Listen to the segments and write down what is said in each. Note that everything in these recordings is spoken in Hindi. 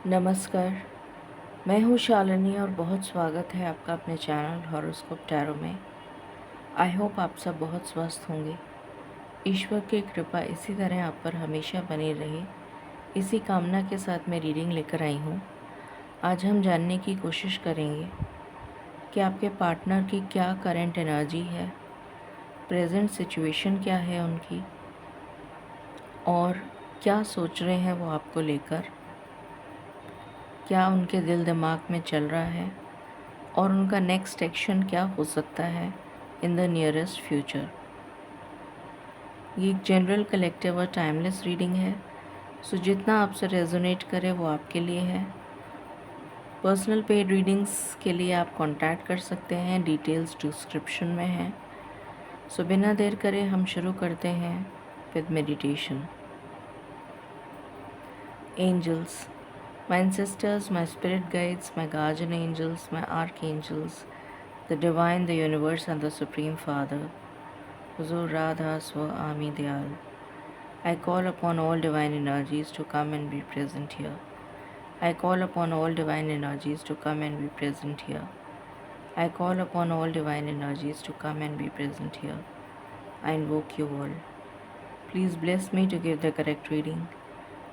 नमस्कार, मैं हूँ शालिनी और बहुत स्वागत है आपका अपने चैनल हॉरोस्कोप टैरो में। आई होप आप सब बहुत स्वस्थ होंगे। ईश्वर की कृपा इसी तरह आप पर हमेशा बनी रहे, इसी कामना के साथ मैं रीडिंग लेकर आई हूँ। आज हम जानने की कोशिश करेंगे कि आपके पार्टनर की क्या करंट एनर्जी है, प्रेजेंट सिचुएशन क्या है उनकी, और क्या सोच रहे हैं वो आपको लेकर, क्या उनके दिल दिमाग में चल रहा है और उनका नेक्स्ट एक्शन क्या हो सकता है इन द नियरेस्ट फ्यूचर। ये एक जनरल, कलेक्टिव और टाइमलेस रीडिंग है, सो जितना आपसे रेजोनेट करे वो आपके लिए है। पर्सनल पेड रीडिंग्स के लिए आप कांटेक्ट कर सकते हैं, डिटेल्स डिस्क्रिप्शन में हैं। सो बिना देर करे हम शुरू करते हैं with meditation. Angels, my ancestors, my spirit guides, my guardian angels, my archangels, the divine, the universe and the supreme father, Huzur Radha Swa Ami Dayal. I call upon all divine energies to come and be present here. I call upon all divine energies to come and be present here. I call upon all divine energies to come and be present here. I invoke you all. Please bless me to give the correct reading.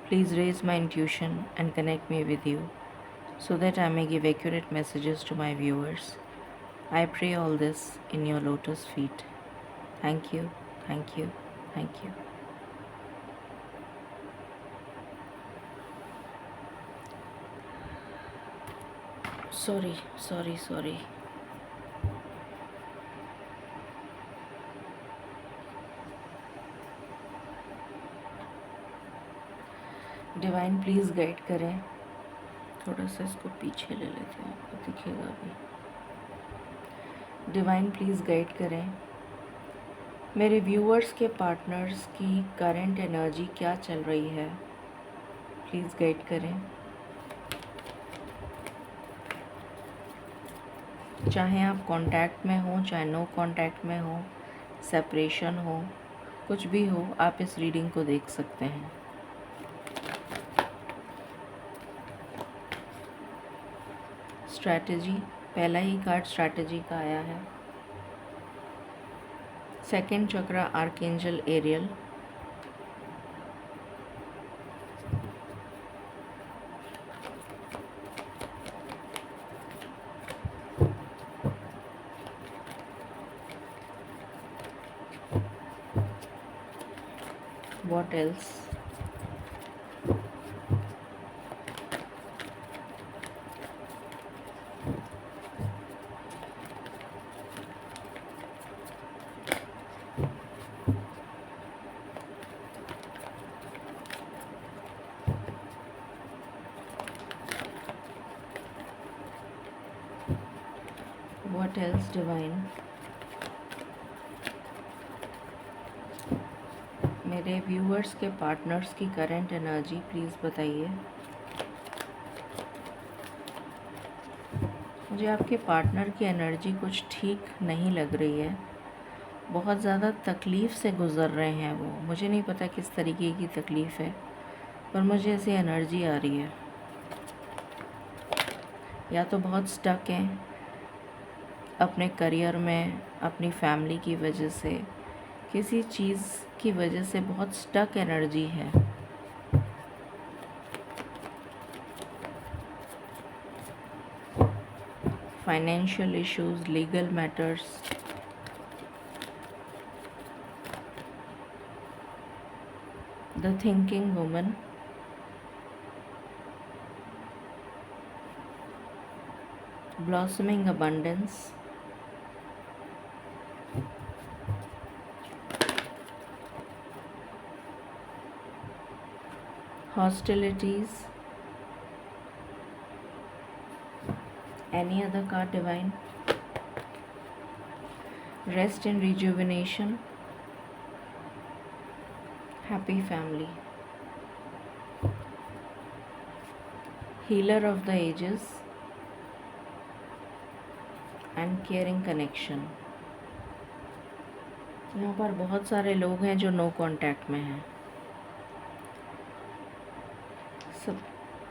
Please raise my intuition and connect me with you, so that I may give accurate messages to my viewers. I pray all this in your lotus feet. Thank you, thank you, thank you. Sorry. Divine please guide करें। थोड़ा सा इसको पीछे ले लेते हैं, आपको दिखेगा भी। डिवाइन प्लीज़ गाइड करें, मेरे व्यूअर्स के पार्टनर्स की करंट एनर्जी क्या चल रही है, प्लीज़ गाइड करें। चाहे आप कांटेक्ट में हो, चाहे नो कांटेक्ट में हो, सेपरेशन हो, कुछ भी हो, आप इस रीडिंग को देख सकते हैं। स्ट्रैटेजी, पहला ही कार्ड स्ट्रैटेजी का आया है। Second chakra archangel Ariel, what else? What else, divine? मेरे व्यूअर्स के पार्टनर्स की करंट एनर्जी प्लीज़ बताइए। मुझे आपके पार्टनर की एनर्जी कुछ ठीक नहीं लग रही है, बहुत ज़्यादा तकलीफ़ से गुज़र रहे हैं वो। मुझे नहीं पता किस तरीके की तकलीफ़ है, पर मुझे ऐसी एनर्जी आ रही है। या तो बहुत स्टक हैं अपने करियर में, अपनी फैमिली की वजह से, किसी चीज़ की वजह से बहुत स्टक एनर्जी है। Financial issues, legal matters, the thinking woman, blossoming abundance, hostilities, any other card, divine? Rest and rejuvenation, happy family, healer of the ages and caring connection। यहाँ पर बहुत सारे लोग हैं जो नो कांटेक्ट में हैं। सब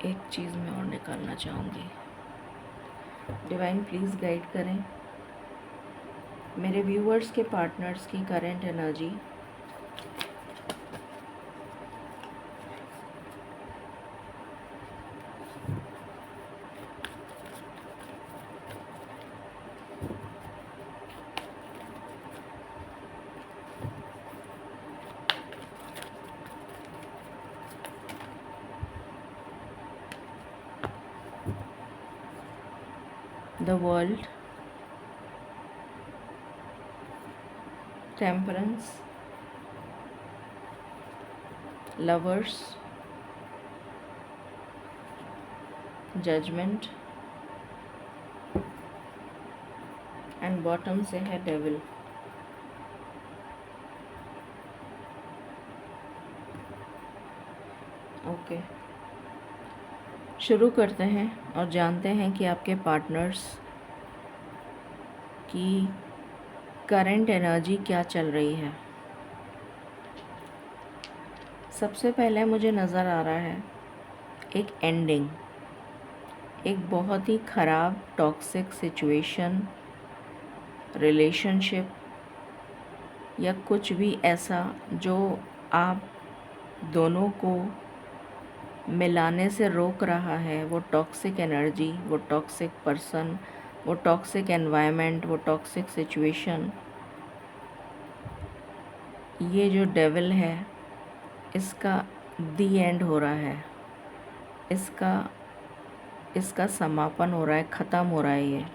एक चीज़ मैं और निकालना चाहूँगी। डिवाइन प्लीज़ गाइड करें मेरे व्यूअर्स के पार्टनर्स की current energy, the world, temperance, lovers, judgement and bottom से है डेविल। ओके, शुरू करते हैं और जानते हैं कि आपके पार्टनर्स की करंट एनर्जी क्या चल रही है। सबसे पहले मुझे नज़र आ रहा है एक एंडिंग, एक बहुत ही ख़राब टॉक्सिक सिचुएशन, रिलेशनशिप या कुछ भी ऐसा जो आप दोनों को मिलाने से रोक रहा है। वो टॉक्सिक एनर्जी, वो टॉक्सिक पर्सन, वो टॉक्सिक एनवायरनमेंट, वो टॉक्सिक सिचुएशन, ये जो डेविल है इसका दी एंड हो रहा है, इसका समापन हो रहा है, ख़त्म हो रहा है।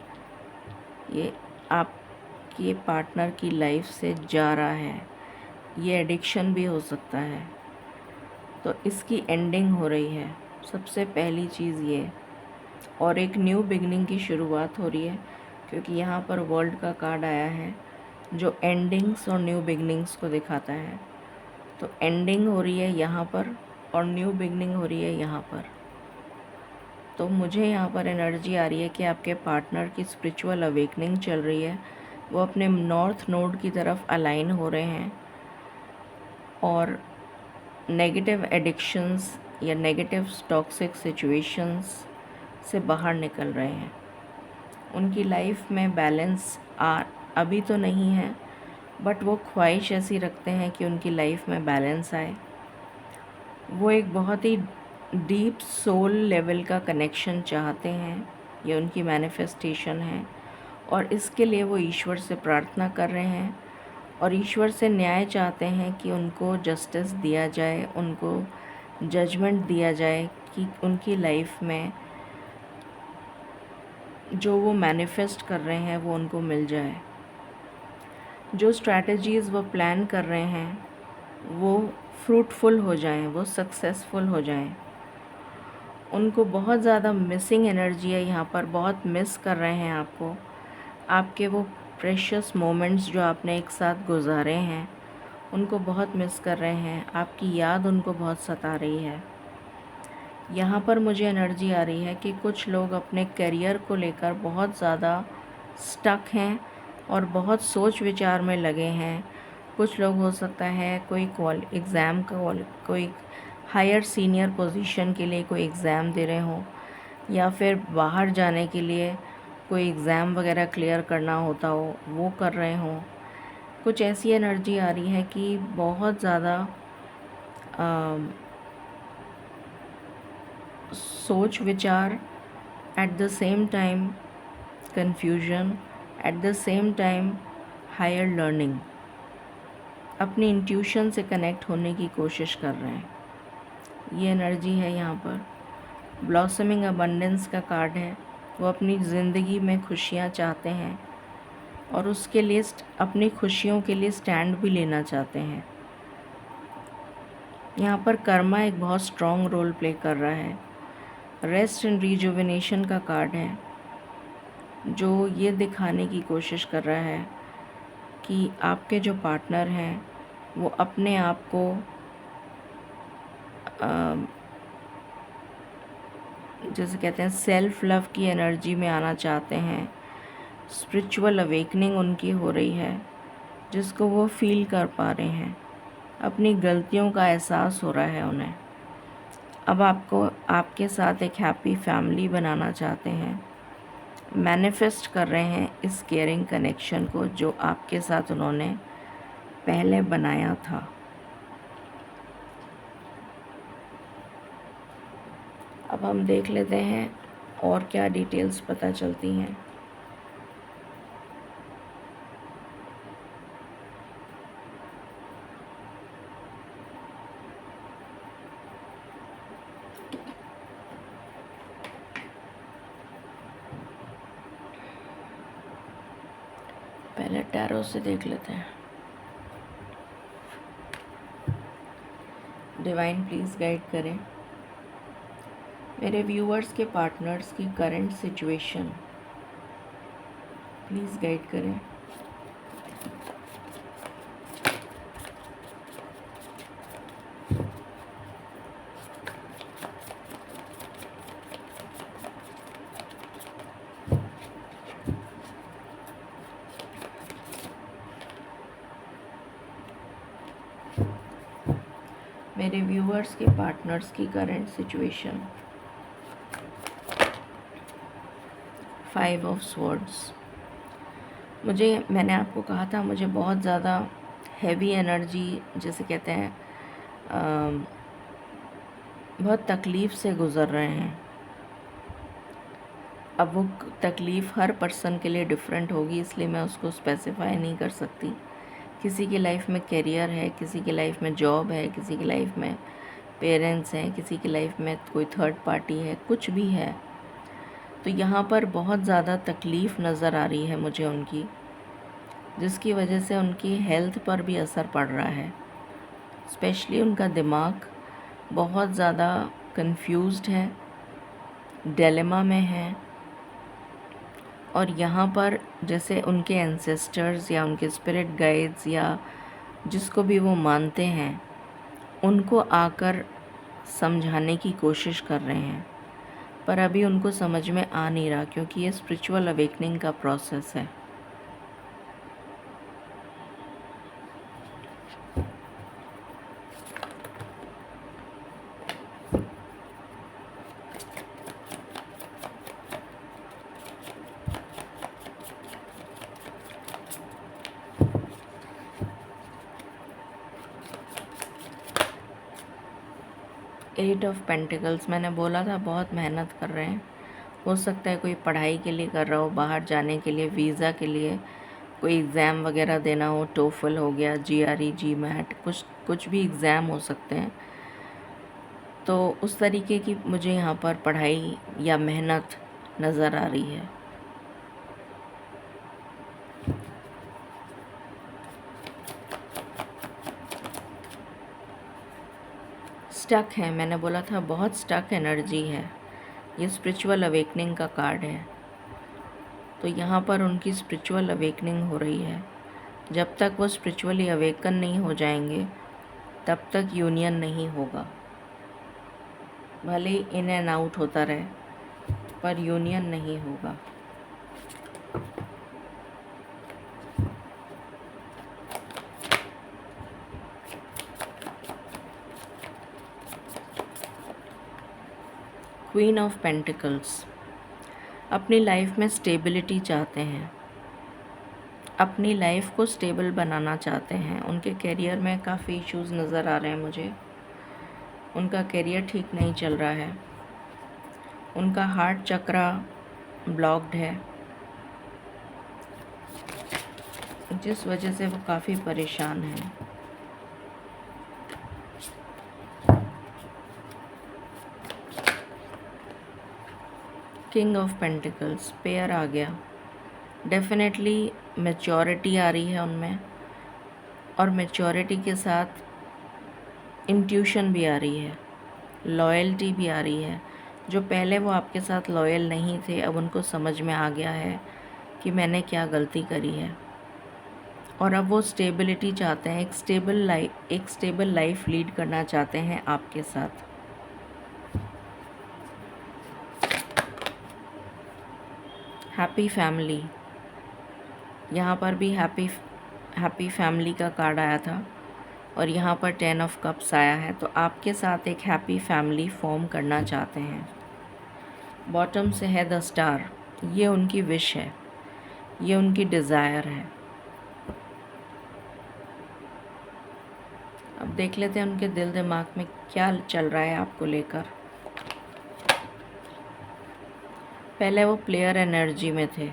ये आपके पार्टनर की लाइफ से जा रहा है। ये एडिक्शन भी हो सकता है, तो इसकी एंडिंग हो रही है। सबसे पहली चीज़ ये, और एक न्यू बिगनिंग की शुरुआत हो रही है, क्योंकि यहाँ पर वर्ल्ड का कार्ड आया है जो एंडिंग्स और न्यू बिगनिंग्स को दिखाता है। तो एंडिंग हो रही है यहाँ पर और न्यू बिगनिंग हो रही है यहाँ पर। तो मुझे यहाँ पर एनर्जी आ रही है कि आपके पार्टनर की स्पिरिचुअल अवेकनिंग चल रही है। वो अपने नॉर्थ नोड की तरफ अलाइन हो रहे हैं और नेगेटिव एडिक्शंस या नेगेटिव टॉक्सिक सिचुएशंस से बाहर निकल रहे हैं। उनकी लाइफ में बैलेंस अभी तो नहीं है, बट वो ख्वाहिश ऐसी रखते हैं कि उनकी लाइफ में बैलेंस आए। वो एक बहुत ही डीप सोल लेवल का कनेक्शन चाहते हैं, ये उनकी मैनिफेस्टेशन है, और इसके लिए वो ईश्वर से प्रार्थना कर रहे हैं और ईश्वर से न्याय चाहते हैं कि उनको जस्टिस दिया जाए, उनको जजमेंट दिया जाए कि उनकी लाइफ में जो वो मैनिफेस्ट कर रहे हैं वो उनको मिल जाए। जो स्ट्रैटेजीज़ वो प्लान कर रहे हैं वो फ्रूटफुल हो जाएं, वो सक्सेसफुल हो जाएं। उनको बहुत ज़्यादा मिसिंग एनर्जी है यहाँ पर, बहुत मिस कर रहे हैं आपको। आपके वो प्रेशियस मोमेंट्स जो आपने एक साथ गुजारे हैं उनको बहुत मिस कर रहे हैं। आपकी याद उनको बहुत सता रही है। यहाँ पर मुझे एनर्जी आ रही है कि कुछ लोग अपने करियर को लेकर बहुत ज़्यादा स्टक हैं और बहुत सोच विचार में लगे हैं। कुछ लोग हो सकता है कोई एग्ज़ाम का कोई हायर सीनियर पोजीशन के लिए कोई एग्ज़ाम दे रहे हों, या फिर बाहर जाने के लिए कोई एग्ज़ाम वगैरह क्लियर करना होता हो वो कर रहे हों। कुछ ऐसी एनर्जी आ रही है कि बहुत ज़्यादा सोच विचार, at the same time confusion, at the same time higher learning, अपनी इंट्यूशन से कनेक्ट होने की कोशिश कर रहे हैं। ये एनर्जी है यहाँ पर। ब्लॉसमिंग अबंडेंस का कार्ड है। वो अपनी ज़िंदगी में खुशियाँ चाहते हैं और उसके लिए अपनी खुशियों के लिए स्टैंड भी लेना चाहते हैं। यहाँ पर कर्मा एक बहुत स्ट्रॉन्ग रोल प्ले कर रहा है। रेस्ट एंड रिजुविनेशन का कार्ड है जो ये दिखाने की कोशिश कर रहा है कि आपके जो पार्टनर हैं वो अपने आप को जैसे कहते हैं सेल्फ लव की एनर्जी में आना चाहते हैं। स्पिरिचुअल अवेकनिंग उनकी हो रही है जिसको वो फील कर पा रहे हैं। अपनी गलतियों का एहसास हो रहा है उन्हें। अब आपको आपके साथ एक हैप्पी फैमिली बनाना चाहते हैं, मैनिफेस्ट कर रहे हैं इस केयरिंग कनेक्शन को जो आपके साथ उन्होंने पहले बनाया था। अब हम देख लेते हैं और क्या डिटेल्स पता चलती हैं। पहले टैरो से देख लेते हैं। डिवाइन प्लीज़ गाइड करें मेरे व्यूअर्स के पार्टनर्स की करंट सिचुएशन, प्लीज़ गाइड करें। मेरे व्यूअर्स के पार्टनर्स की करंट सिचुएशन। 5 of swords. मैंने आपको कहा था मुझे बहुत ज़्यादा हैवी एनर्जी, जैसे कहते हैं बहुत तकलीफ़ से गुज़र रहे हैं। अब वो तकलीफ़ हर पर्सन के लिए डिफरेंट होगी, इसलिए मैं उसको स्पेसिफाई नहीं कर सकती। किसी की लाइफ में करियर है, किसी की लाइफ में जॉब है, किसी की लाइफ में पेरेंट्स हैं, किसी की लाइफ में कोई थर्ड पार्टी है, कुछ भी है। तो यहाँ पर बहुत ज़्यादा तकलीफ़ नज़र आ रही है मुझे उनकी, जिसकी वजह से उनकी हेल्थ पर भी असर पड़ रहा है। स्पेशली उनका दिमाग बहुत ज़्यादा कंफ्यूज्ड है, डिलेमा में है। और यहाँ पर जैसे उनके एंसेस्टर्स या उनके स्पिरिट गाइड्स या जिसको भी वो मानते हैं, उनको आकर समझाने की कोशिश कर रहे हैं, पर अभी उनको समझ में आ नहीं रहा, क्योंकि ये स्पिरिचुअल अवेकनिंग का प्रोसेस है। एट ऑफ पेंटिकल्स, मैंने बोला था बहुत मेहनत कर रहे हैं। हो सकता है कोई पढ़ाई के लिए कर रहा हो, बाहर जाने के लिए, वीज़ा के लिए, कोई एग्ज़ाम वगैरह देना हो, टोफल हो गया, GRE, GMAT, कुछ भी एग्ज़ाम हो सकते हैं। तो उस तरीके की मुझे यहाँ पर पढ़ाई या मेहनत नज़र आ रही है। स्टक है, मैंने बोला था बहुत स्टक एनर्जी है। ये स्पिरिचुअल अवेकनिंग का कार्ड है। तो यहाँ पर उनकी स्पिरिचुअल अवेकनिंग हो रही है। जब तक वो स्पिरिचुअली अवेकन नहीं हो जाएंगे तब तक यूनियन नहीं होगा। भले ही इन एंड आउट होता रहे, पर यूनियन नहीं होगा। क्वीन ऑफ पेंटिकल्स, अपनी लाइफ में स्टेबिलिटी चाहते हैं, अपनी लाइफ को स्टेबल बनाना चाहते हैं। उनके करियर में काफ़ी इश्यूज़ नज़र आ रहे हैं मुझे। उनका करियर ठीक नहीं चल रहा है। उनका हार्ट चक्रा ब्लॉक्ड है, जिस वजह से वो काफ़ी परेशान हैं। किंग ऑफ पेंटिकल्स, पेयर आ गया। डेफिनेटली मैच्योरिटी आ रही है उनमें, और मैच्योरिटी के साथ इंट्यूशन भी आ रही है, लॉयल्टी भी आ रही है। जो पहले वो आपके साथ लॉयल नहीं थे, अब उनको समझ में आ गया है कि मैंने क्या गलती करी है, और अब वो स्टेबिलिटी चाहते हैं, एक स्टेबल लाइफ लीड करना चाहते हैं आपके साथ। हैप्पी फैमिली, यहाँ पर भी हैप्पी फैमिली का कार्ड आया था। और यहाँ पर 10 ऑफ कप्स आया है, तो आपके साथ एक हैप्पी फैमिली फॉर्म करना चाहते हैं। बॉटम से है द स्टार, ये उनकी विश है, ये उनकी डिज़ायर है। अब देख लेते हैं उनके दिल दिमाग में क्या चल रहा है आपको लेकर। पहले वो प्लेयर एनर्जी में थे,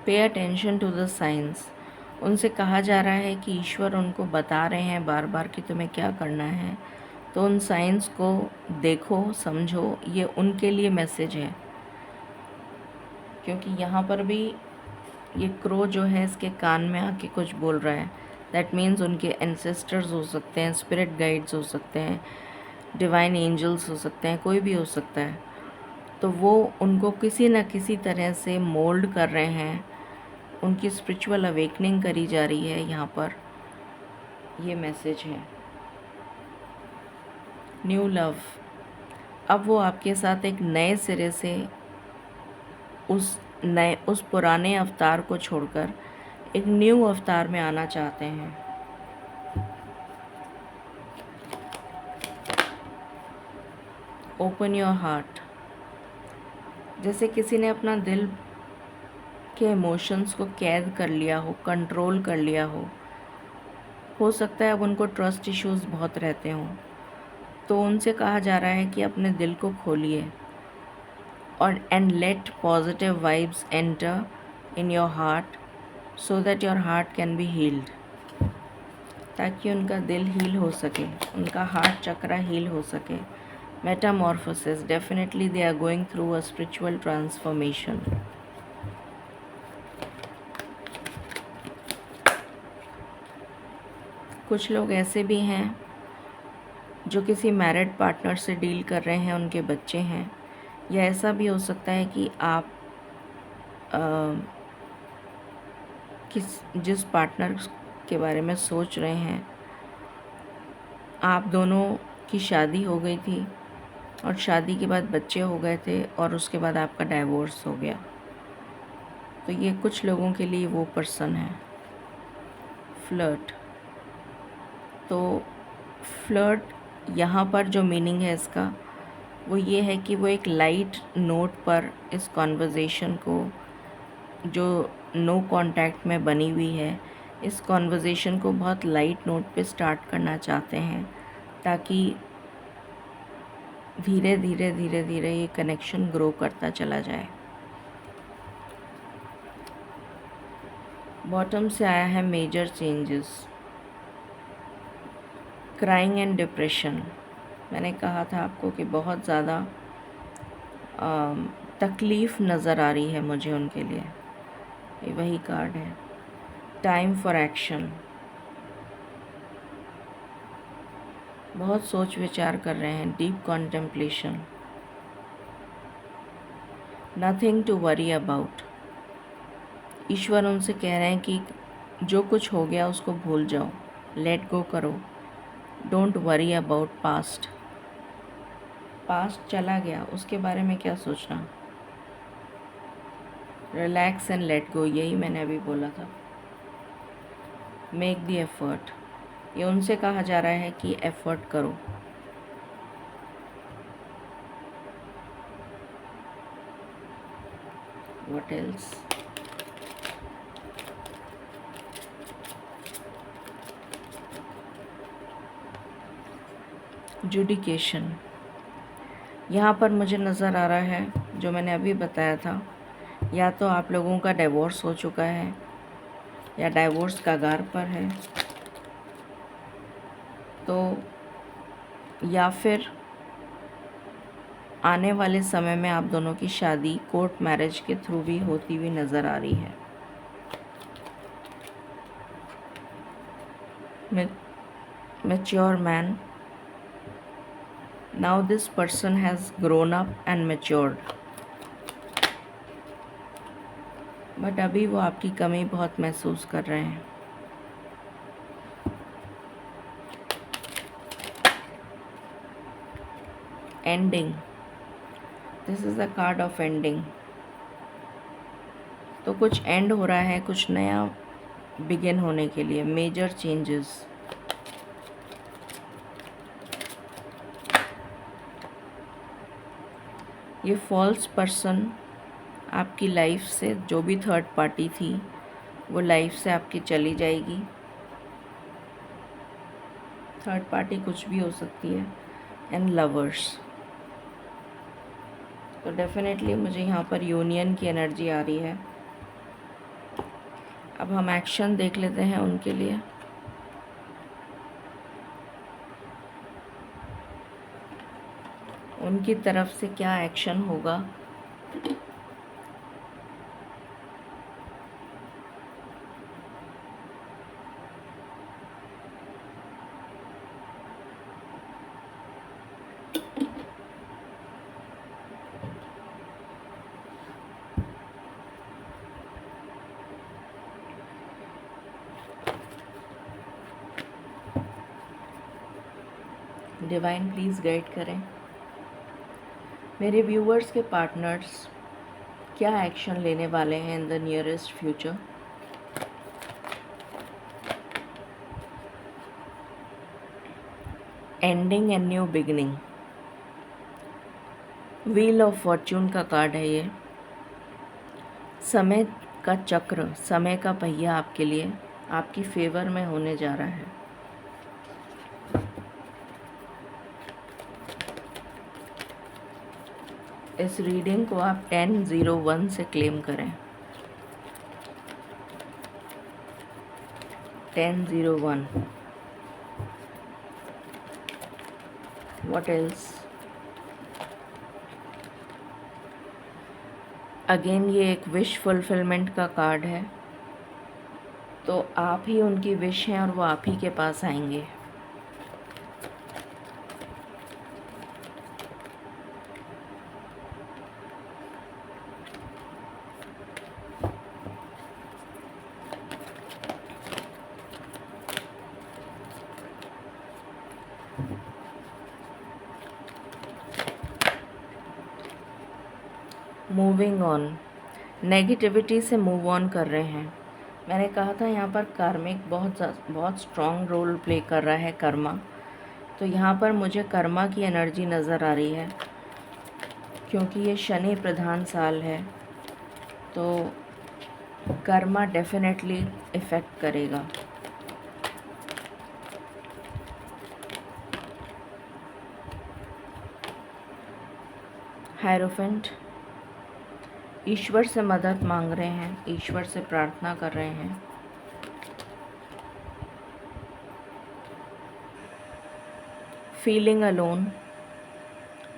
pay attention to the science. उनसे कहा जा रहा है कि ईश्वर उनको बता रहे हैं बार बार कि तुम्हें क्या करना है, तो उन साइंस को देखो, समझो, ये उनके लिए मैसेज है। क्योंकि यहाँ पर भी ये क्रो जो है इसके कान में आके कुछ बोल रहा है। दैट मीन्स उनके एंसेस्टर्स हो सकते हैं, स्पिरिट गाइड्स हो सकते हैं, डिवाइन एंजल्स हो सकते हैं, कोई भी हो सकता है। तो वो उनको किसी न किसी तरह से मोल्ड कर रहे हैं, उनकी स्पिरिचुअल अवेकनिंग करी जा रही है। यहाँ पर ये मैसेज है न्यू लव। अब वो आपके साथ एक नए सिरे से उस पुराने अवतार को छोड़कर एक न्यू अवतार में आना चाहते हैं। Open your heart. जैसे किसी ने अपना दिल के इमोशंस को कैद कर लिया हो, कंट्रोल कर लिया हो सकता है अब उनको ट्रस्ट इश्यूज़ बहुत रहते हों, तो उनसे कहा जा रहा है कि अपने दिल को खोलिए और and let positive vibes enter in your heart so that your heart can be healed, ताकि उनका दिल हील हो सके, उनका हार्ट चक्रा हील हो सके। Metamorphosis, definitely they are going through a spiritual transformation. कुछ लोग ऐसे भी हैं जो किसी मैरिड पार्टनर से डील कर रहे हैं, उनके बच्चे हैं, या ऐसा भी हो सकता है कि आप जिस पार्टनर के बारे में सोच रहे हैं, आप दोनों की शादी हो गई थी और शादी के बाद बच्चे हो गए थे और उसके बाद आपका डाइवोर्स हो गया। तो ये कुछ लोगों के लिए वो पर्सन है। फ्लर्ट, तो फ्लर्ट यहाँ पर जो मीनिंग है इसका वो ये है कि वो एक लाइट नोट पर इस कॉन्वर्जेसन को, जो नो कांटेक्ट में बनी हुई है, इस कॉन्वर्जेसन को बहुत लाइट नोट पे स्टार्ट करना चाहते हैं, ताकि धीरे धीरे धीरे धीरे ये कनेक्शन ग्रो करता चला जाए। बॉटम से आया है major changes. Crying and depression. मैंने कहा था आपको कि बहुत ज़्यादा तकलीफ़ नज़र आ रही है मुझे उनके लिए। ये वही कार्ड है। Time for action. बहुत सोच विचार कर रहे हैं, deep contemplation. Nothing to worry about. ईश्वर उनसे कह रहे हैं कि जो कुछ हो गया उसको भूल जाओ, लेट गो करो। Don't worry about past. Past चला गया, उसके बारे में क्या सोचना। रिलैक्स एंड लेट गो, यही मैंने अभी बोला था। Make the effort. ये उनसे कहा जा रहा है कि एफर्ट करो। What else. जुडिकेशन। यहाँ पर मुझे नज़र आ रहा है, जो मैंने अभी बताया था, या तो आप लोगों का डिवोर्स हो चुका है या डिवोर्स कगार पर है, तो या फिर आने वाले समय में आप दोनों की शादी कोर्ट मैरिज के थ्रू भी होती हुई नज़र आ रही है। Mature man. Now this person has grown up and matured, but अभी वो आपकी कमी बहुत महसूस कर रहे हैं। Ending, this is the card of ending. तो कुछ एंड हो रहा है, कुछ नया बिगिन होने के लिए, मेजर चेंजेस। ये फॉल्स पर्सन आपकी लाइफ से, जो भी थर्ड पार्टी थी वो लाइफ से आपकी चली जाएगी। थर्ड पार्टी कुछ भी हो सकती है। एंड लवर्स, तो डेफिनेटली मुझे यहाँ पर यूनियन की एनर्जी आ रही है। अब हम एक्शन देख लेते हैं उनके लिए। उनकी तरफ से क्या एक्शन होगा। डिवाइन प्लीज़ गाइड करें मेरे व्यूअर्स के पार्टनर्स क्या एक्शन लेने वाले हैं in the nearest future. Ending and new beginning, wheel of Fortune का कार्ड है ये। समय का चक्र, समय का पहिया आपके लिए, आपकी फेवर में होने जा रहा है। इस रीडिंग को आप 1001 से क्लेम करें। 1001। What else. अगेन ये एक विश फुलफिलमेंट का कार्ड है, तो आप ही उनकी विश हैं और वो आप ही के पास आएंगे। मूविंग ऑन, नेगेटिविटी से मूव ऑन कर रहे हैं। मैंने कहा था यहाँ पर कार्मिक बहुत स्ट्रॉन्ग रोल प्ले कर रहा है, कर्मा। तो यहाँ पर मुझे कर्मा की एनर्जी नज़र आ रही है, क्योंकि ये शनि प्रधान साल है, तो कर्मा डेफिनेटली इफ़ेक्ट करेगा। हायरोफेंट, ईश्वर से मदद मांग रहे हैं, ईश्वर से प्रार्थना कर रहे हैं। फीलिंग अलोन,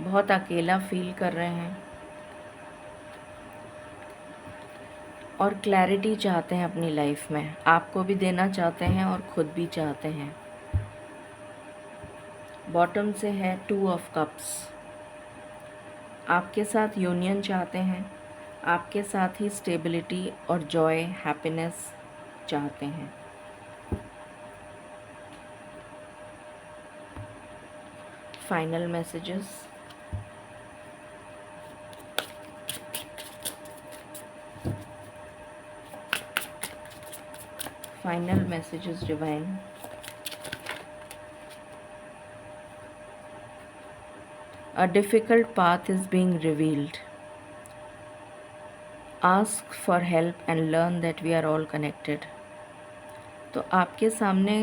बहुत अकेला फील कर रहे हैं और क्लैरिटी चाहते हैं अपनी लाइफ में, आपको भी देना चाहते हैं और खुद भी चाहते हैं। बॉटम से है 2 ऑफ कप्स, आपके साथ यूनियन चाहते हैं, आपके साथ ही स्टेबिलिटी और जॉय, हैप्पीनेस चाहते हैं। Final messages, final messages divine. A difficult path is being revealed. Ask for help and learn that we are all connected. तो आपके सामने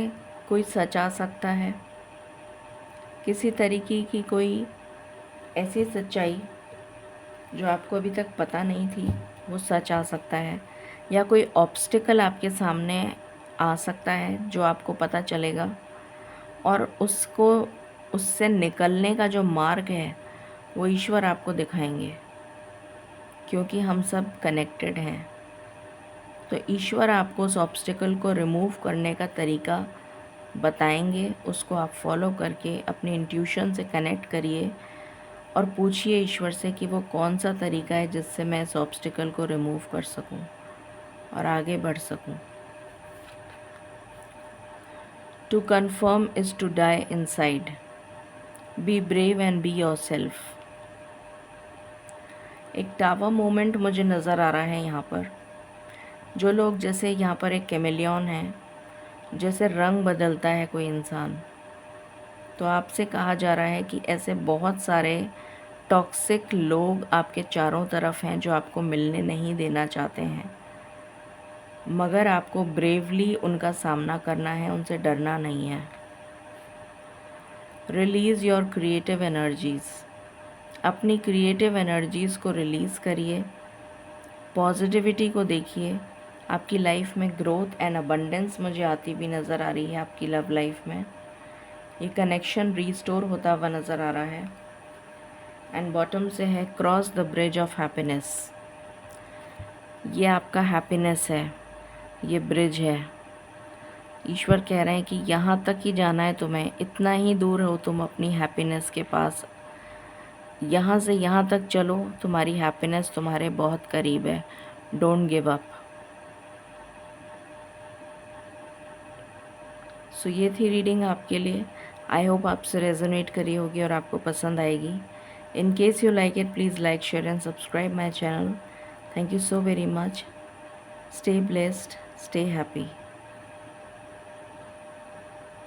कोई सच आ सकता है, किसी तरीके की कोई ऐसी सच्चाई जो आपको अभी तक पता नहीं थी, वो सच आ सकता है, या कोई ऑब्स्टिकल आपके सामने आ सकता है जो आपको पता चलेगा, और उससे निकलने का जो मार्ग है वो ईश्वर आपको दिखाएंगे, क्योंकि हम सब कनेक्टेड हैं। तो ईश्वर आपको उस ऑब्स्टिकल को रिमूव करने का तरीका बताएंगे, उसको आप फॉलो करके अपनी इंट्यूशन से कनेक्ट करिए और पूछिए ईश्वर से कि वो कौन सा तरीका है जिससे मैं इस ऑब्स्टिकल को रिमूव कर सकूं और आगे बढ़ सकूं। To confirm is to die inside, be brave and be your self. एक टावर मोमेंट मुझे नज़र आ रहा है यहाँ पर। जो लोग जैसे यहाँ पर एक कैमेलियन है, जैसे रंग बदलता है कोई इंसान, तो आपसे कहा जा रहा है कि ऐसे बहुत सारे टॉक्सिक लोग आपके चारों तरफ हैं जो आपको मिलने नहीं देना चाहते हैं, मगर आपको ब्रेवली उनका सामना करना है, उनसे डरना नहीं है। Release your creative energies. अपनी क्रिएटिव एनर्जीज़ को रिलीज़ करिए, पॉजिटिविटी को देखिए। आपकी लाइफ में ग्रोथ एंड अबंडेंस मुझे आती हुई नज़र आ रही है। आपकी लव लाइफ में ये कनेक्शन रीस्टोर होता हुआ नज़र आ रहा है। एंड बॉटम से है cross the bridge of happiness. ये आपका हैप्पीनेस है, ये ब्रिज है। ईश्वर कह रहे हैं कि यहाँ तक ही जाना है तुम्हें, इतना ही दूर हो तुम अपनी हैप्पीनेस के पास। यहाँ से यहाँ तक चलो, तुम्हारी हैप्पीनेस तुम्हारे बहुत करीब है। Don't give up. सो ये थी रीडिंग आपके लिए। आई होप आपसे रेजोनेट करी होगी और आपको पसंद आएगी। In case you like it, please like, share and subscribe my channel. Thank you so very much. Stay blessed, stay happy.